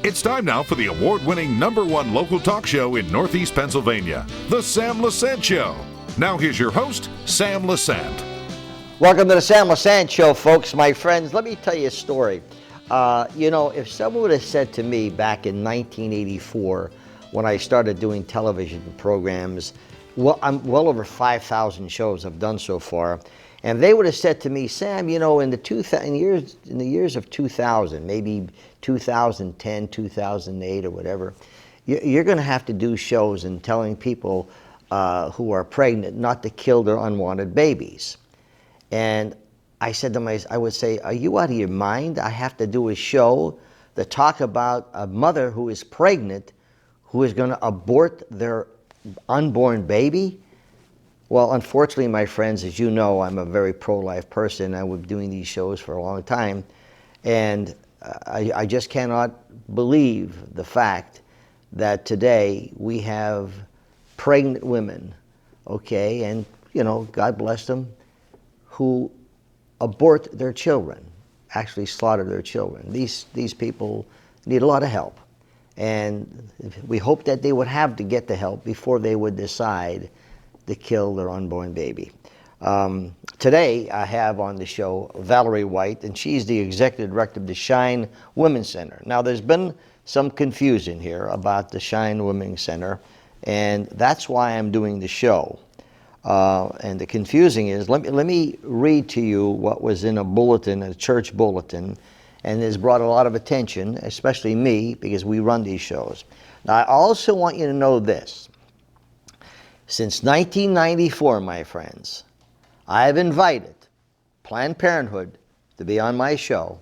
It's time now for the award-winning #1 local talk show in Northeast Pennsylvania, The Sam Lesante Show. Now here's your host, Sam Lesante. Welcome to The Sam Lesante Show, folks, my friends. Let me tell you a story. If someone would have said to me back in 1984, when I started doing television programs, I'm well over 5,000 shows I've done so far, and they would have said to me, Sam, in the years of 2000, maybe 2010, 2008, or whatever, you're going to have to do shows and telling people who are pregnant not to kill their unwanted babies. And I said to myself, I would say, are you out of your mind? I have to do a show that talk about a mother who is pregnant who is going to abort their unborn baby? Well, unfortunately, my friends, as you know, I'm a very pro-life person. I've been doing these shows for a long time. And I just cannot believe the fact that today we have pregnant women, okay, and, God bless them, who abort their children, actually slaughter their children. These people need a lot of help. And we hope that they would have to get the help before they would decide to kill their unborn baby. Today, I have on the show Valerie White, and she's the executive director of the Shine Women's Center. Now, there's been some confusion here about the Shine Women's Center, and that's why I'm doing the show. And the confusing is, let me read to you what was in a bulletin, a church bulletin, and has brought a lot of attention, especially me, because we run these shows. Now, I also want you to know this. Since 1994, my friends, I have invited Planned Parenthood to be on my show,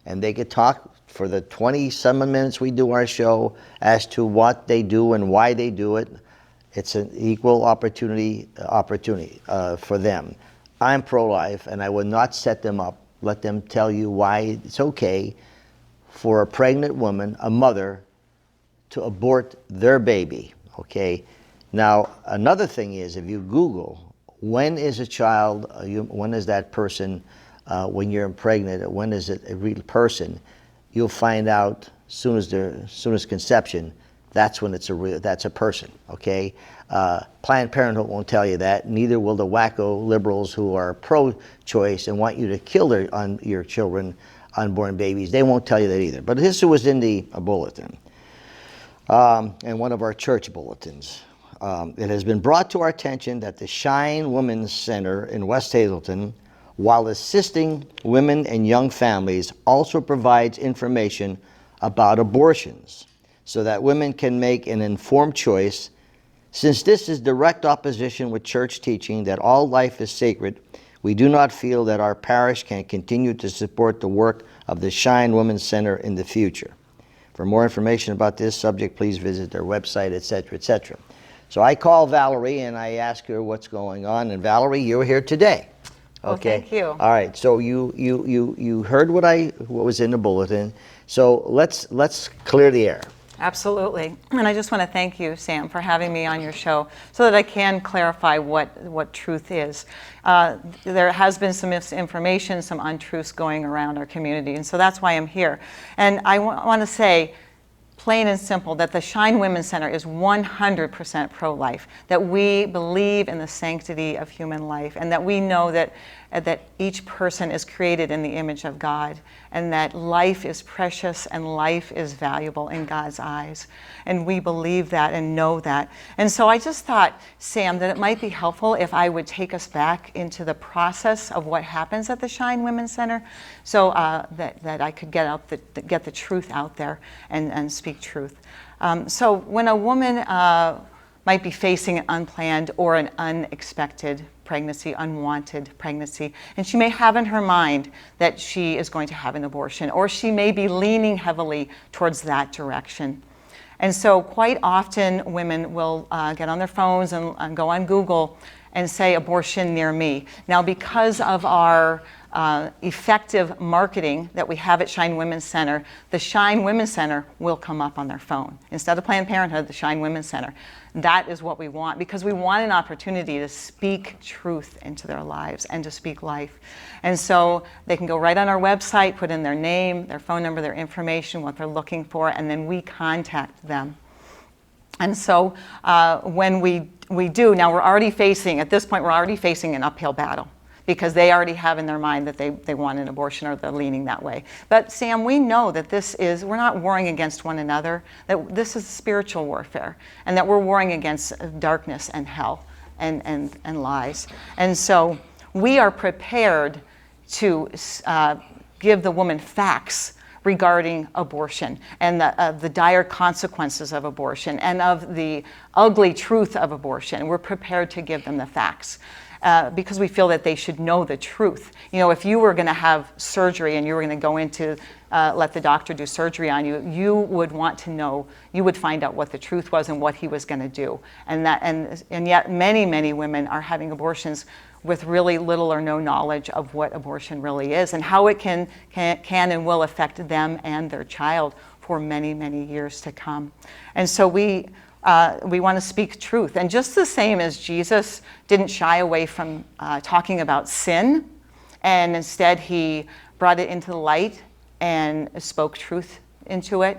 and they could talk for the 27 minutes we do our show as to what they do and why they do it. It's an equal opportunity for them. I'm pro-life, and I will not set them up, let them tell you why it's okay for a pregnant woman, a mother, to abort their baby, okay? Now, another thing is, if you Google, when is a child, when is that person, when you're pregnant, when is it a real person, you'll find out soon as conception, that's when that's a person, okay? Planned Parenthood won't tell you that, neither will the wacko liberals who are pro-choice and want you to kill your children, unborn babies. They won't tell you that either. But this was in the bulletin, and one of our church bulletins. It has been brought to our attention that the Shine Women's Center in West Hazleton, while assisting women and young families, also provides information about abortions so that women can make an informed choice. Since this is direct opposition with church teaching that all life is sacred, we do not feel that our parish can continue to support the work of the Shine Women's Center in the future. For more information about this subject, please visit their website, etc., etc. So I call Valerie and I ask her what's going on. And Valerie, you're here today. Okay. Well, thank you. All right. So you heard what was in the bulletin. So let's clear the air. Absolutely. And I just want to thank you, Sam, for having me on your show so that I can clarify what truth is. There has been some misinformation, some untruths going around our community, and so that's why I'm here. And I want to say, plain and simple, that the Shine Women's Center is 100% pro-life, that we believe in the sanctity of human life, and that we know that each person is created in the image of God, and that life is precious and life is valuable in God's eyes. And we believe that and know that. And so I just thought, Sam, that it might be helpful if I would take us back into the process of what happens at the Shine Women's Center, so that I could get the truth out there and speak truth. So when a woman might be facing an unplanned or an unexpected pregnancy, unwanted pregnancy, and she may have in her mind that she is going to have an abortion, or she may be leaning heavily towards that direction. And so quite often women will get on their phones and go on Google and say abortion near me. Now, because of our effective marketing that we have at Shine Women's Center, the Shine Women's Center will come up on their phone. Instead of Planned Parenthood, the Shine Women's Center. That is what we want, because we want an opportunity to speak truth into their lives and to speak life. And so they can go right on our website, put in their name, their phone number, their information, what they're looking for, and then we contact them. And so when we do, now we're already facing, at this point, we're already facing an uphill battle, because they already have in their mind that they want an abortion, or they're leaning that way. But Sam, we know that we're not warring against one another, that this is spiritual warfare, and that we're warring against darkness and hell and lies. And so we are prepared to give the woman facts regarding abortion and the dire consequences of abortion and of the ugly truth of abortion. We're prepared to give them the facts. Because we feel that they should know the truth. You know, if you were going to have surgery and you were going to go into let the doctor do surgery on you, you would want to know, you would find out what the truth was and what he was going to do. And yet many women are having abortions with really little or no knowledge of what abortion really is and how it can and will affect them and their child for many years to come. And so we want to speak truth. And just the same as Jesus didn't shy away from talking about sin, and instead he brought it into the light and spoke truth into it,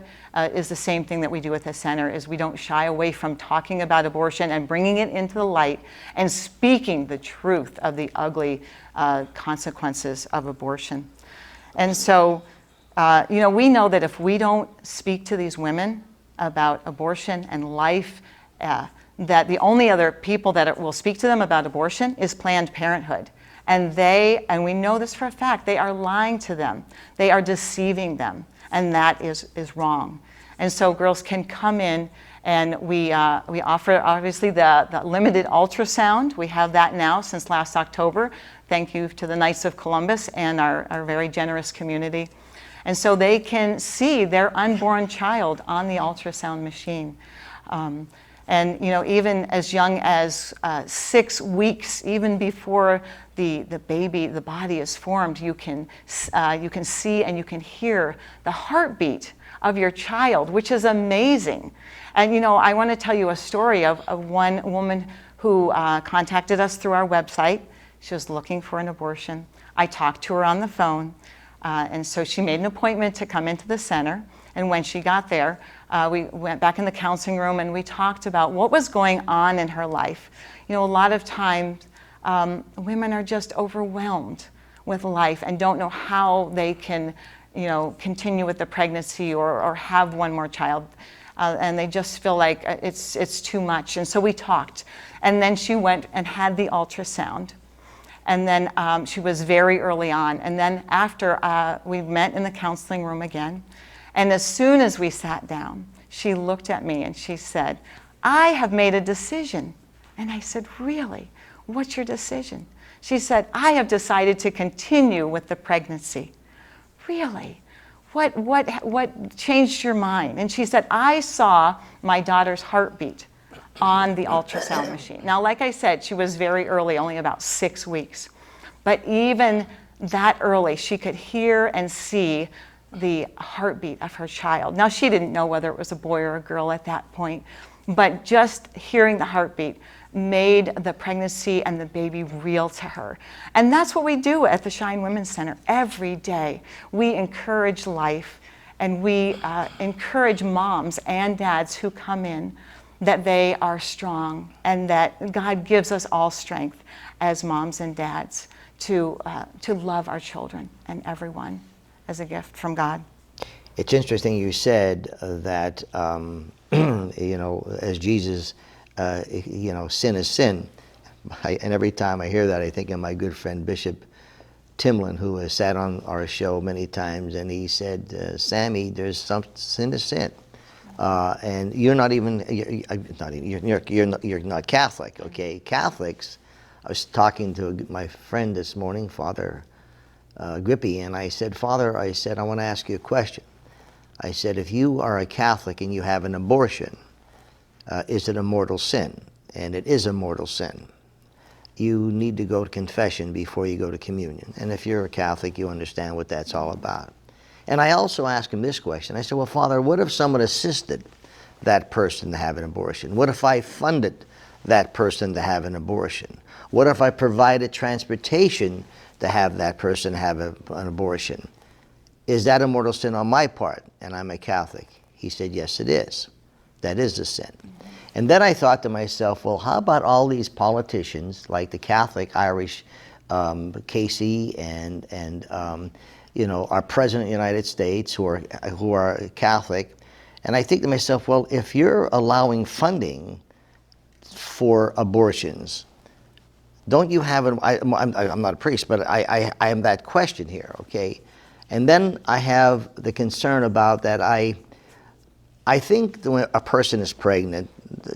is the same thing that we do at the center, is we don't shy away from talking about abortion and bringing it into the light and speaking the truth of the ugly consequences of abortion. And so, we know that if we don't speak to these women about abortion and life, that the only other people that will speak to them about abortion is Planned Parenthood. And we know this for a fact, they are lying to them. They are deceiving them, and that is wrong. And so girls can come in, and we offer obviously the limited ultrasound. We have that now since last October. Thank you to the Knights of Columbus and our very generous community. And so they can see their unborn child on the ultrasound machine. And even as young as 6 weeks, even before the body is formed, you can see and you can hear the heartbeat of your child, which is amazing. And I want to tell you a story of one woman who contacted us through our website. She was looking for an abortion. I talked to her on the phone. And so she made an appointment to come into the center. And when she got there, we went back in the counseling room and we talked about what was going on in her life. A lot of times women are just overwhelmed with life and don't know how they can, continue with the pregnancy or have one more child. And they just feel like it's too much. And so we talked. And then she went and had the ultrasound. And then she was very early on. And then after we met in the counseling room again, and as soon as we sat down, she looked at me and she said, "I have made a decision." And I said, "Really? What's your decision?" She said, "I have decided to continue with the pregnancy." "Really? What changed your mind?" And she said, "I saw my daughter's heartbeat on the ultrasound machine." Now, like I said, she was very early, only about 6 weeks. But even that early, she could hear and see the heartbeat of her child. Now, she didn't know whether it was a boy or a girl at that point, but just hearing the heartbeat made the pregnancy and the baby real to her. And that's what we do at the Shine Women's Center every day. We encourage life, and we encourage moms and dads who come in that they are strong and that God gives us all strength as moms and dads to love our children and everyone as a gift from God. It's interesting you said that, as Jesus, sin is sin. And every time I hear that, I think of my good friend Bishop Timlin, who has sat on our show many times, and he said, "Sammy, there's some sin is sin." And you're not Catholic, okay? Catholics, I was talking to my friend this morning, Father Grippy, and I said, "Father, I want to ask you a question." I said, "If you are a Catholic and you have an abortion, is it a mortal sin?" And it is a mortal sin. you need to go to confession before you go to communion. And if you're a Catholic, you understand what that's all about. And I also asked him this question. I said, well, Father, what if someone assisted that person to have an abortion? What if I funded that person to have an abortion? What if I provided transportation to have that person have an abortion? Is that a mortal sin on my part? And I'm a Catholic. He said, yes, it is. That is a sin. And then I thought to myself, well, how about all these politicians, like the Catholic Irish Casey and our President of the United States who are Catholic? And I think to myself, well, if you're allowing funding for abortions, don't you have I'm not a priest, but I am that question here, okay? And then I have the concern about that I think when a person is pregnant,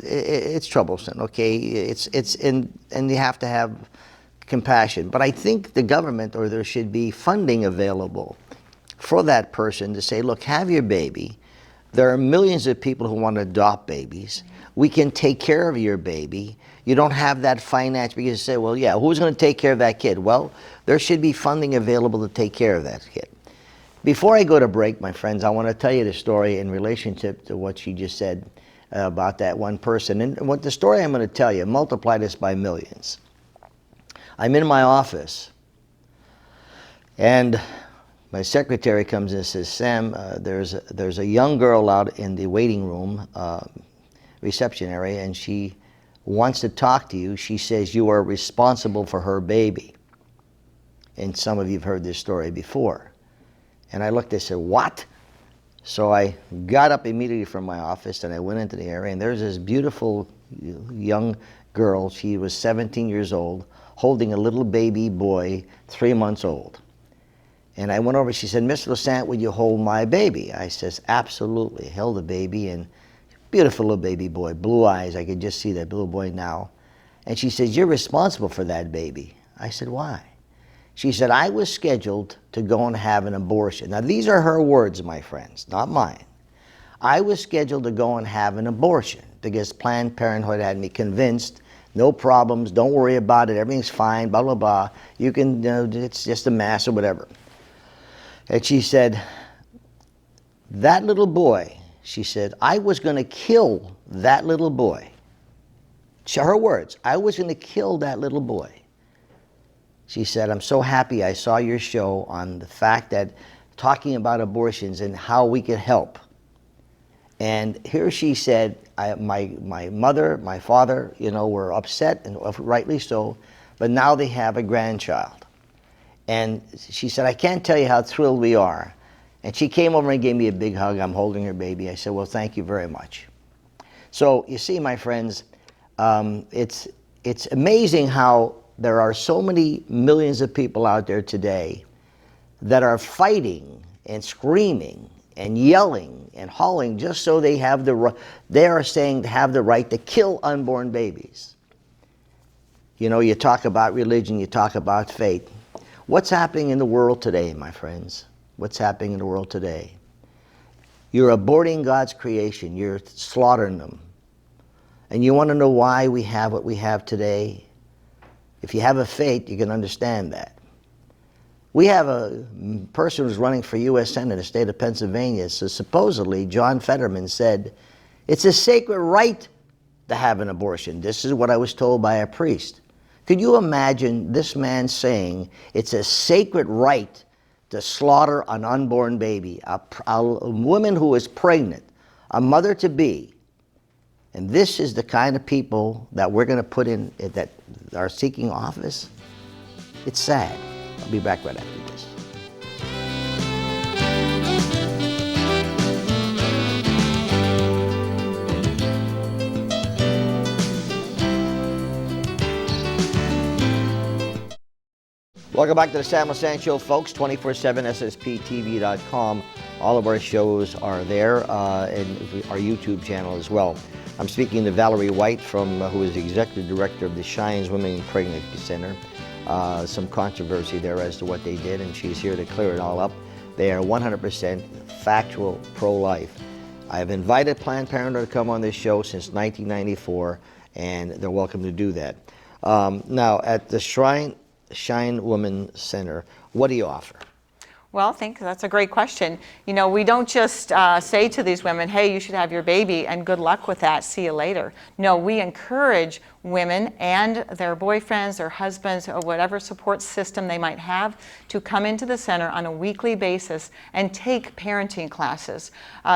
it's troublesome, okay? And you have to have compassion. But I think the government, or there should be funding available for that person to say, look, have your baby. There are millions of people who want to adopt babies. We can take care of your baby. You don't have that finance because you say, well, yeah, who's going to take care of that kid? Well, there should be funding available to take care of that kid. Before I go to break, my friends, I want to tell you the story in relationship to what she just said about that one person. And what the story I'm going to tell you, multiply this by millions. I'm in my office, and my secretary comes in and says, Sam, there's a young girl out in the waiting room, reception area, and she wants to talk to you. She says you are responsible for her baby. And some of you have heard this story before. And I looked, I said, what? So I got up immediately from my office and I went into the area, and there's this beautiful young girl. She was 17 years old, holding a little baby boy, 3 months old. And I went over, she said, Mr. Lesante, would you hold my baby? I says, absolutely. Held the baby, and beautiful little baby boy, blue eyes. I could just see that little boy now. And she says, you're responsible for that baby. I said, why? She said, I was scheduled to go and have an abortion. Now, these are her words, my friends, not mine. I was scheduled to go and have an abortion because Planned Parenthood had me convinced, no problems, don't worry about it, everything's fine, blah, blah, blah. You can, it's just a mass or whatever. And she said, that little boy, she said, I was going to kill that little boy. Her words, I was going to kill that little boy. She said, I'm so happy I saw your show on the fact that talking about abortions and how we can help. And here she said, my mother, my father, were upset, and rightly so, but now they have a grandchild. And she said, I can't tell you how thrilled we are. And she came over and gave me a big hug. I'm holding her baby. I said, well, thank you very much. So you see, my friends, it's amazing how there are so many millions of people out there today that are fighting and screaming and yelling and hollering just so they are saying to have the right to kill unborn babies. You talk about religion, you talk about faith. What's happening in the world today, my friends? What's happening in the world today? You're aborting God's creation. You're slaughtering them. And you want to know why we have what we have today? If you have a faith, you can understand that. We have a person who's running for U.S. Senate in the state of Pennsylvania. So supposedly, John Fetterman said, it's a sacred right to have an abortion. This is what I was told by a priest. Could you imagine this man saying it's a sacred right to slaughter an unborn baby, a woman who is pregnant, a mother-to-be? And this is the kind of people that we're going to put in, that are seeking office. It's sad. I'll be back right after this. Welcome back to the Sam Lesante Show, folks. 24/7 SSPTV.com. All of our shows are there, and our YouTube channel as well. I'm speaking to Valerie White, who is the Executive Director of the Shines Women and Pregnancy Center. Some controversy there as to what they did, and she's here to clear it all up. They are 100% factual pro-life. I have invited Planned Parenthood to come on this show since 1994, and they're welcome to do that. Now, at the Shine Woman Center, what do you offer? Well, that's a great question. We don't just say to these women, hey, you should have your baby and good luck with that, see you later. No, we encourage women and their boyfriends or husbands or whatever support system they might have to come into the center on a weekly basis and take parenting classes.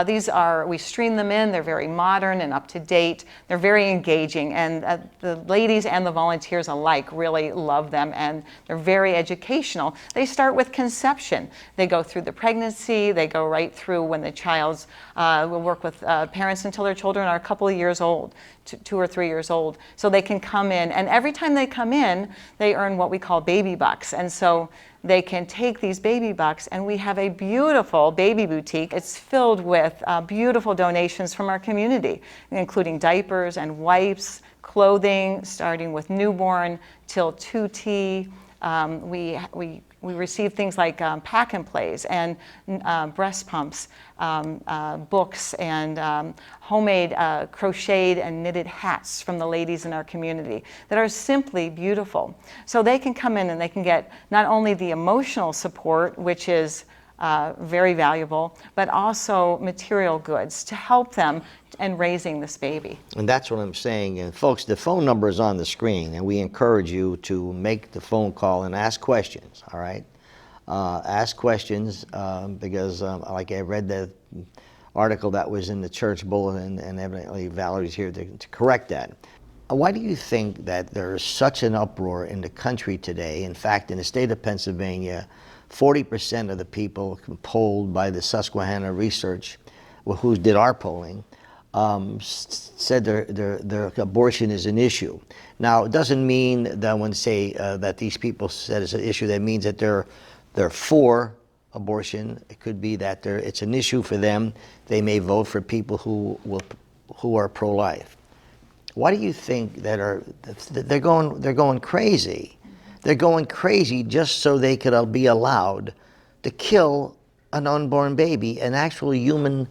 We stream them in, they're very modern and up to date, they're very engaging, and the ladies and the volunteers alike really love them, and they're very educational. They start with conception. They go through the pregnancy, they go right through when the child's, we'll work with parents until their children are a couple of years old, 2 or 3 years old. So they can come in, and every time they come in, they earn what we call baby bucks. And so they can take these baby bucks, and we have a beautiful baby boutique. It's filled with beautiful donations from our community, including diapers and wipes, clothing, starting with newborn till 2T. We receive things like pack and plays and breast pumps, books, and homemade crocheted and knitted hats from the ladies in our community that are simply beautiful. So they can come in and they can get not only the emotional support, which is very valuable, but also material goods to help them in raising this baby. And that's what I'm saying. And folks, the phone number is on the screen, and we encourage you to make the phone call and ask questions, all right? Ask questions because like I read the article that was in the church bulletin, and evidently Valerie's here to correct that. Why do you think that there's such an uproar in the country today? In fact, in the state of Pennsylvania, 40% of the people polled by the Susquehanna Research, who did our polling, said their abortion is an issue. Now, it doesn't mean that when say that these people said it's an issue, that means that they're for abortion. It could be that it's an issue for them. They may vote for people who are pro-life. Why do you think that they're going crazy? They're going crazy just so they could be allowed to kill an unborn baby, an actual human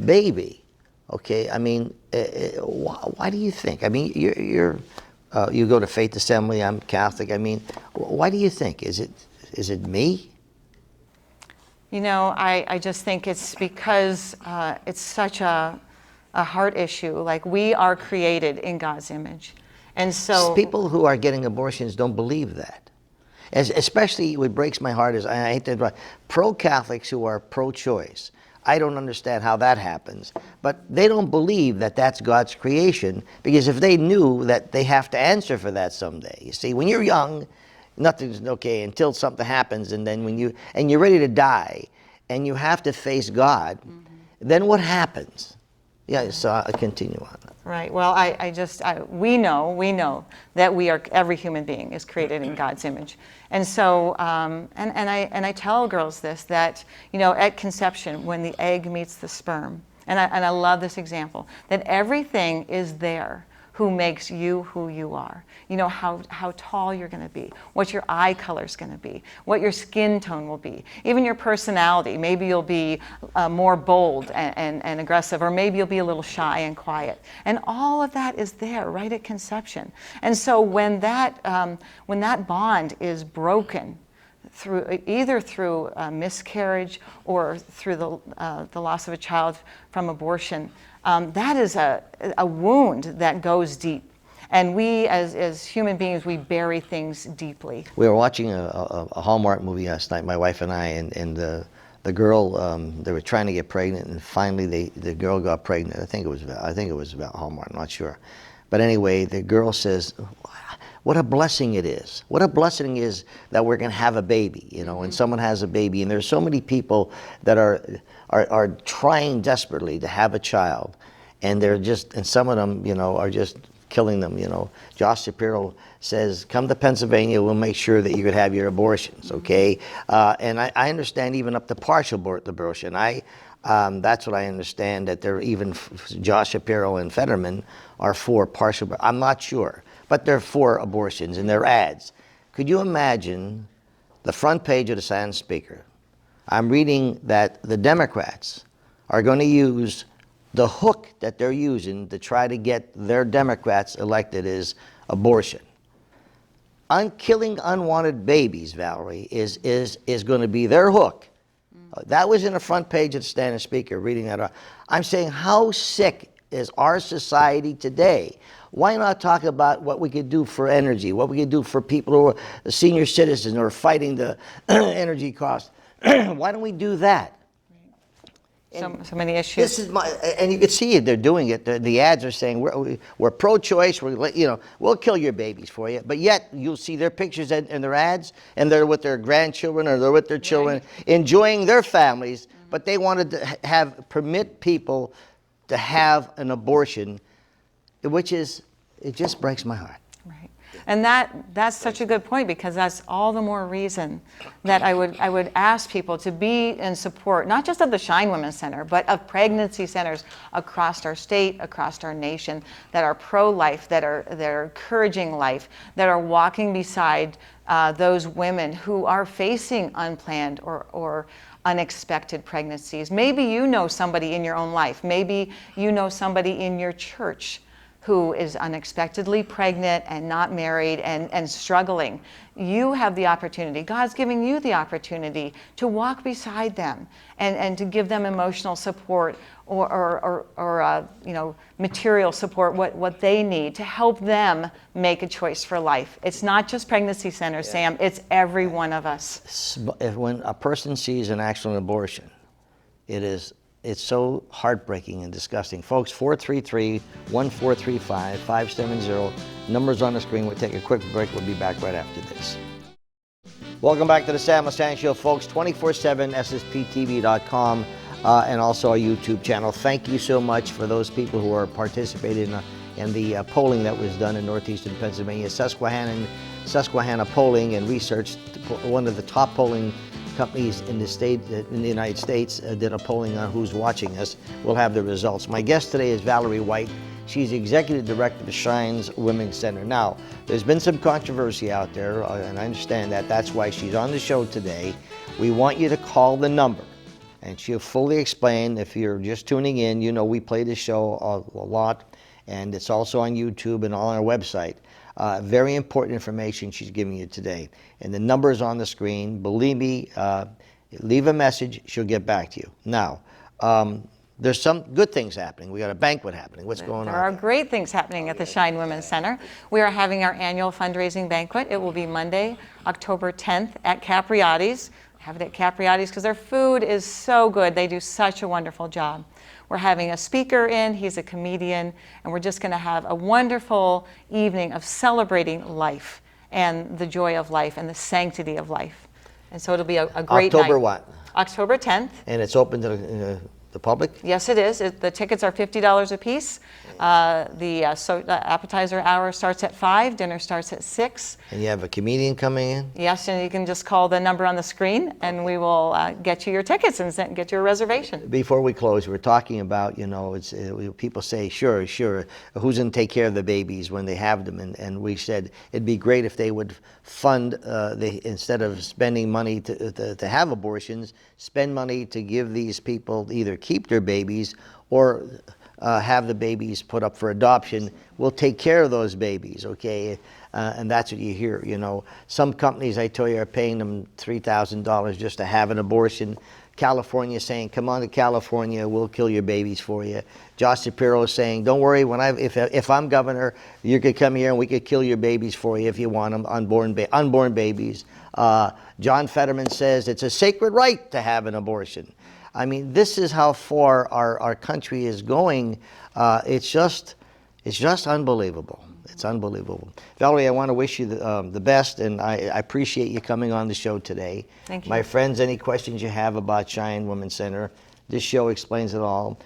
baby. Okay, I mean, why do you think? I mean, you go to Faith Assembly. I'm Catholic. I mean, why do you think? Is it me? I just think it's because it's such a heart issue. Like, we are created in God's image. And so people who are getting abortions don't believe that. Especially what breaks my heart is, I hate to, pro-Catholics who are pro-choice. I don't understand how that happens. But they don't believe that that's God's creation, because if they knew that they have to answer for that someday. You see, when you're young, nothing's okay until something happens, and then when you're ready to die and you have to face God, then what happens? Yeah, so I'll continue on. Right. Well, we know that every human being is created in God's image, and so and I tell girls this, that at conception, when the egg meets the sperm, and I love this example, that everything is there who makes you who you are. How tall you're going to be, what your eye color is going to be, what your skin tone will be, even your personality. Maybe you'll be more bold and aggressive, or maybe you'll be a little shy and quiet. And all of that is there right at conception. And so when that bond is broken, either through miscarriage or through the loss of a child from abortion, that is a wound that goes deep. And we, as human beings, we bury things deeply. We were watching a Hallmark movie last night, my wife and I, and the girl, they were trying to get pregnant, and finally the girl got pregnant. I think it was about Hallmark, I'm not sure. But anyway, the girl says, what a blessing it is. What a blessing it is that we're going to have a baby, and someone has a baby. And there's so many people that are trying desperately to have a child, and some of them, are just killing them. Josh Shapiro says, come to Pennsylvania, we'll make sure that you could have your abortions, okay? And I understand even up to partial abortion. That's what I understand, that they're even, Josh Shapiro and Fetterman are for partial, I'm not sure, but they're for abortions in their ads. Could you imagine the front page of the Sun Speaker? I'm reading that the Democrats are going to use the hook that they're using to try to get their Democrats elected is abortion. killing unwanted babies, Valerie, is going to be their hook. That was in the front page of the Standard Speaker, reading that. I'm saying, how sick is our society today? Why not talk about what we could do for energy, what we could do for people who are senior citizens who are fighting the energy costs? Why don't we do that? So many issues. This is and you can see it. They're doing it. The ads are saying we're pro-choice. We'll kill your babies for you. But yet you'll see their pictures in their ads, and they're with their grandchildren or they're with their children, enjoying their families. But they wanted to permit people to have an abortion, which it just breaks my heart. Right. And that's such a good point, because that's all the more reason that I would ask people to be in support, not just of the Shine Women's Center, but of pregnancy centers across our state, across our nation, that are pro-life, that are encouraging life, that are walking beside those women who are facing unplanned or unexpected pregnancies. Maybe you know somebody in your own life. Maybe you know somebody in your church who is unexpectedly pregnant and not married and struggling. You have the opportunity, God's giving you the opportunity to walk beside them and to give them emotional support or material support, what they need to help them make a choice for life. It's not just pregnancy centers, Sam, it's every one of us. When a person sees an actual abortion, it's so heartbreaking and disgusting. Folks, 433-1435-570. Numbers on the screen. We'll take a quick break. We'll be back right after this. Welcome back to the Sam Lesante Show, folks. 24/7, SSPTV.com, and also our YouTube channel. Thank you so much for those people who are participating in the polling that was done in northeastern Pennsylvania. Susquehanna Polling and Research, one of the top polling companies in the United States, did a polling on who's watching us. We'll have the results. My guest today is Valerie White. She's the executive director of Shine's Women's Center. Now, there's been some controversy out there, and I understand that. That's why she's on the show today. We want you to call the number, and she'll fully explain. If you're just tuning in, you know we play this show a lot, and it's also on YouTube and on our website. Very important information she's giving you today. And the number is on the screen. Believe me, leave a message, she'll get back to you. Now, there's some good things happening. We got a banquet happening. What's going on? There are great things happening at the Shine Women's Center. We are having our annual fundraising banquet. It will be Monday, October 10th at Capriotti's. Have it at Capriotti's because their food is so good. They do such a wonderful job. We're having a speaker in, he's a comedian, and we're just going to have a wonderful evening of celebrating life and the joy of life and the sanctity of life. And so it'll be a great October night. what? October 10th. And it's open to the public? Yes, it is. The tickets are $50 a piece. The appetizer hour starts at 5, dinner starts at 6. And you have a comedian coming in? Yes, and you can just call the number on the screen, and we will get you your tickets and get you a reservation. Before we close, we're talking about, people say, sure, who's going to take care of the babies when they have them? And we said it'd be great if they would fund, instead of spending money to have abortions, spend money to give these people either keep their babies or have the babies put up for adoption. We'll take care of those babies, okay? And that's what you hear, Some companies, I tell you, are paying them $3,000 just to have an abortion. California saying, come on to California, we'll kill your babies for you. Josh Shapiro is saying, don't worry, if I'm governor, you could come here and we could kill your babies for you if you want them, unborn babies. John Fetterman says it's a sacred right to have an abortion. I mean, this is how far our country is going. It's just unbelievable. It's unbelievable. Valerie, I want to wish you the best, and I appreciate you coming on the show today. Thank you. My friends, any questions you have about Shine Women's Center, this show explains it all.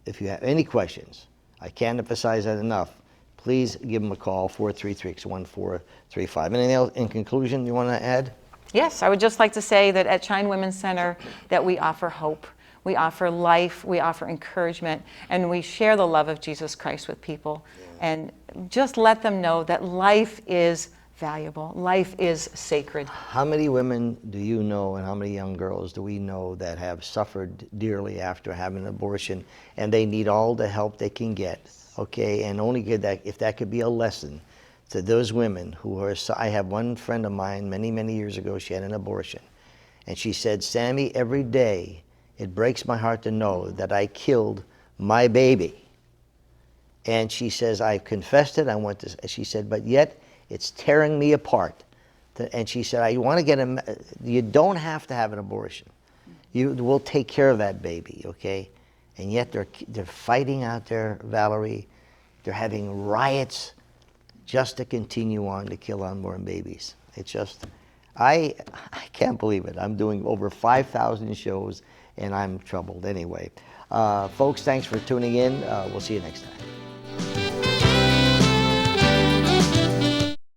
If you have any questions, I can't emphasize that enough. Please give them a call, 433-1435. Anything else in conclusion you want to add? Yes, I would just like to say that at Shine Women's Center that we offer hope, we offer life, we offer encouragement, and we share the love of Jesus Christ with people. And just let them know that life is valuable, life is sacred. How many women do you know, and how many young girls do we know that have suffered dearly after having an abortion, and they need all the help they can get, okay? And only get that, if that could be a lesson to those women who are, I have one friend of mine many, many years ago, she had an abortion. And she said, Sammy, every day it breaks my heart to know that I killed my baby. And she says, I've confessed it, I want this. She said, but yet it's tearing me apart. And she said, I want to get you don't have to have an abortion. We'll take care of that baby, okay? And yet they're fighting out there, Valerie. They're having riots just to continue on to kill unborn babies. It's just, I can't believe it. I'm doing over 5,000 shows and I'm troubled anyway. Folks, thanks for tuning in. We'll see you next time.